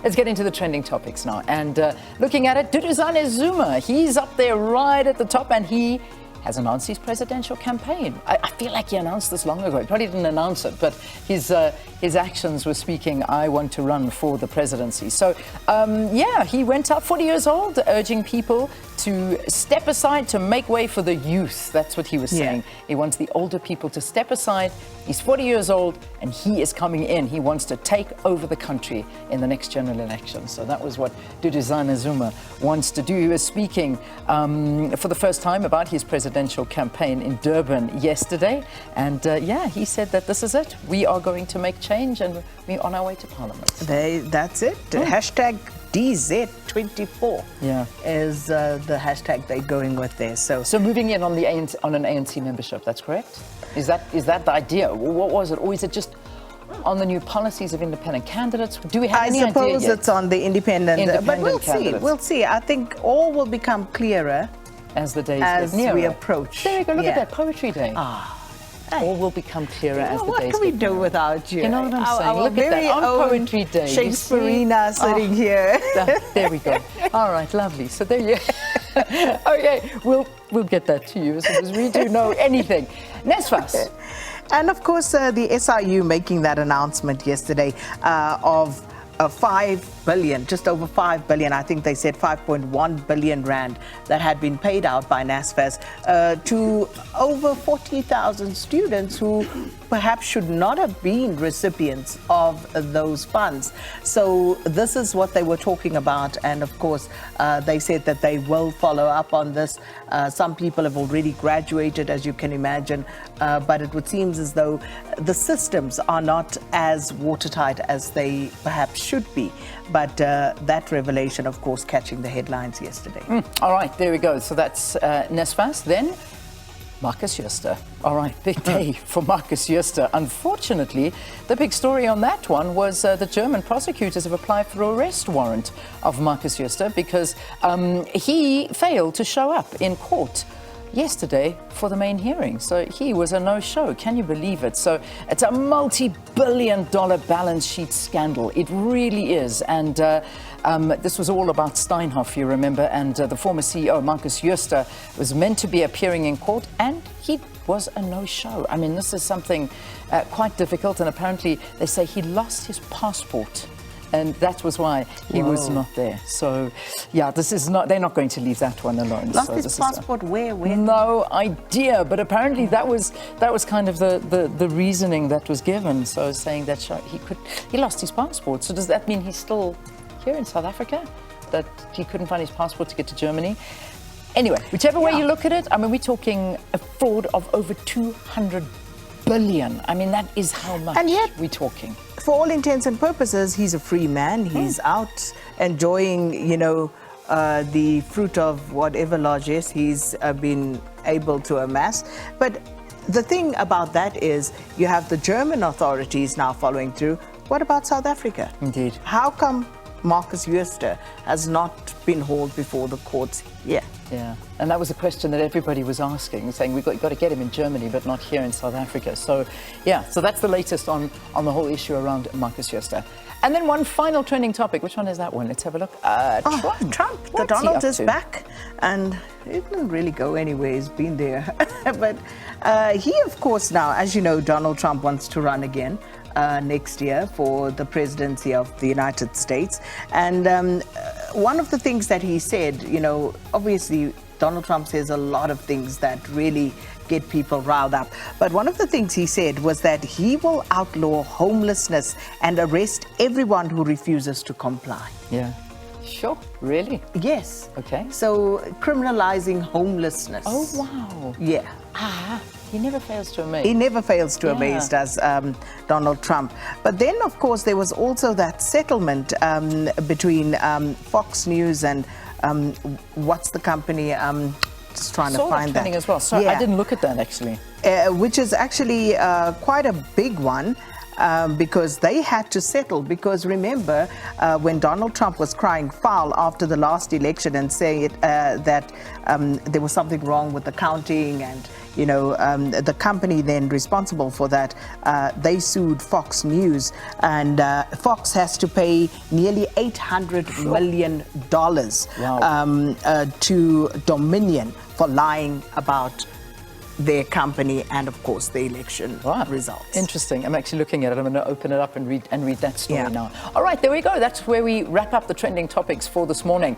let's get into the trending topics now. And looking at it, Duduzane Zuma, he's up there right at the top, and he has announced his presidential campaign. I feel like he announced this long ago. He probably didn't announce it, but his actions were speaking, I want to run for the presidency. So, yeah, he went up, 40 years old, urging people to step aside to make way for the youth. That's what he was saying. Yeah. He wants the older people to step aside. He's 40 years old, and he is coming in. He wants to take over the country in the next general election. So that was what Duduzane Zuma wants to do. He was speaking for the first time about his presidential campaign in Durban yesterday. And yeah, he said that this is it. We are going to make change, and we're on our way to Parliament. That's it. Hashtag DZ24 is the hashtag they're going with there. So moving in on the an ANC membership, that's correct? Is that the idea? What was it? Or is it just on the new policies of independent candidates? Do we have any idea yet? I suppose it's on the independent but we'll candidates. See. We'll see. I think all will become clearer as the days get nearer. We approach. There we go. Look at that poetry day. All will become clearer as the days get nearer. What can we do without you? You know what I'm saying? Look at that, on Poetry Day. Shakespeareana sitting here. There we go. All right, lovely. So there you okay, we'll get that to you as soon as we do know anything. Nasfest. And of course, the SIU making that announcement yesterday of 5 billion, just over 5 billion, I think they said 5.1 billion rand that had been paid out by Nasfest to over 40,000 students who perhaps should not have been recipients of those funds. So this is what they were talking about, and of course they said that they will follow up on this. Some people have already graduated, as you can imagine, but it would seem as though the systems are not as watertight as they perhaps should be. But that revelation, of course, catching the headlines yesterday. All right, there we go. So that's Nasfest. Then Marcus Jooste. All right, big day for Marcus Jooste. Unfortunately, the big story on that one was the German prosecutors have applied for an arrest warrant of Marcus Jooste because he failed to show up in court yesterday for the main hearing. So he was a no-show. Can you believe it? So it's a multi-billion-dollar balance sheet scandal. It really is. And this was all about Steinhoff, you remember, and the former CEO, Marcus Jooste, was meant to be appearing in court, and he was a no-show. I mean, this is something quite difficult, and apparently they say he lost his passport. And that was why he was not there. So, yeah, this is not, they're not going to leave that one alone. Lost his passport where? No idea, but apparently that was kind of the reasoning that was given. So saying that he lost his passport. So does that mean he's still here in South Africa? That he couldn't find his passport to get to Germany? Anyway, whichever way you look at it, I mean, we're talking a fraud of over 200 billion. I mean, that is how much we're talking. For all intents and purposes, he's a free man. He's out enjoying, you know, the fruit of whatever largesse he's been able to amass. But the thing about that is you have the German authorities now following through. What about South Africa? Indeed. How come Marcus Jooste has not been hauled before the courts here? Yeah, and that was a question that everybody was asking, saying we've got to get him in Germany, but not here in South Africa. So, yeah, so that's the latest on the whole issue around Marcus Jooste. And then one final trending topic. Which one is that one? Let's have a look. Trump. The Donald is back, and it didn't really go anywhere. He's been there. But he, of course, now, as you know, Donald Trump wants to run again next year for the presidency of the United States. And one of the things that he said, you know, obviously Donald Trump says a lot of things that really get people riled up. But one of the things he said was that he will outlaw homelessness and arrest everyone who refuses to comply. Yeah. Sure. Really? Yes. Okay. So criminalizing homelessness. Oh, wow. Yeah. He never fails to amaze. He never fails to amaze, does Donald Trump. But then, of course, there was also that settlement between Fox News and what's the company? Just trying to find that. As well. So I didn't look at that actually. Which is actually quite a big one. because they had to settle. Because remember, when Donald Trump was crying foul after the last election and saying that there was something wrong with the counting, and the company then responsible for that, they sued Fox News, and Fox has to pay nearly $800 million to Dominion for lying about their company and, of course, the election results. Interesting. I'm actually looking at it. I'm going to open it up and read that story now. All right, there we go. That's where we wrap up the trending topics for this morning.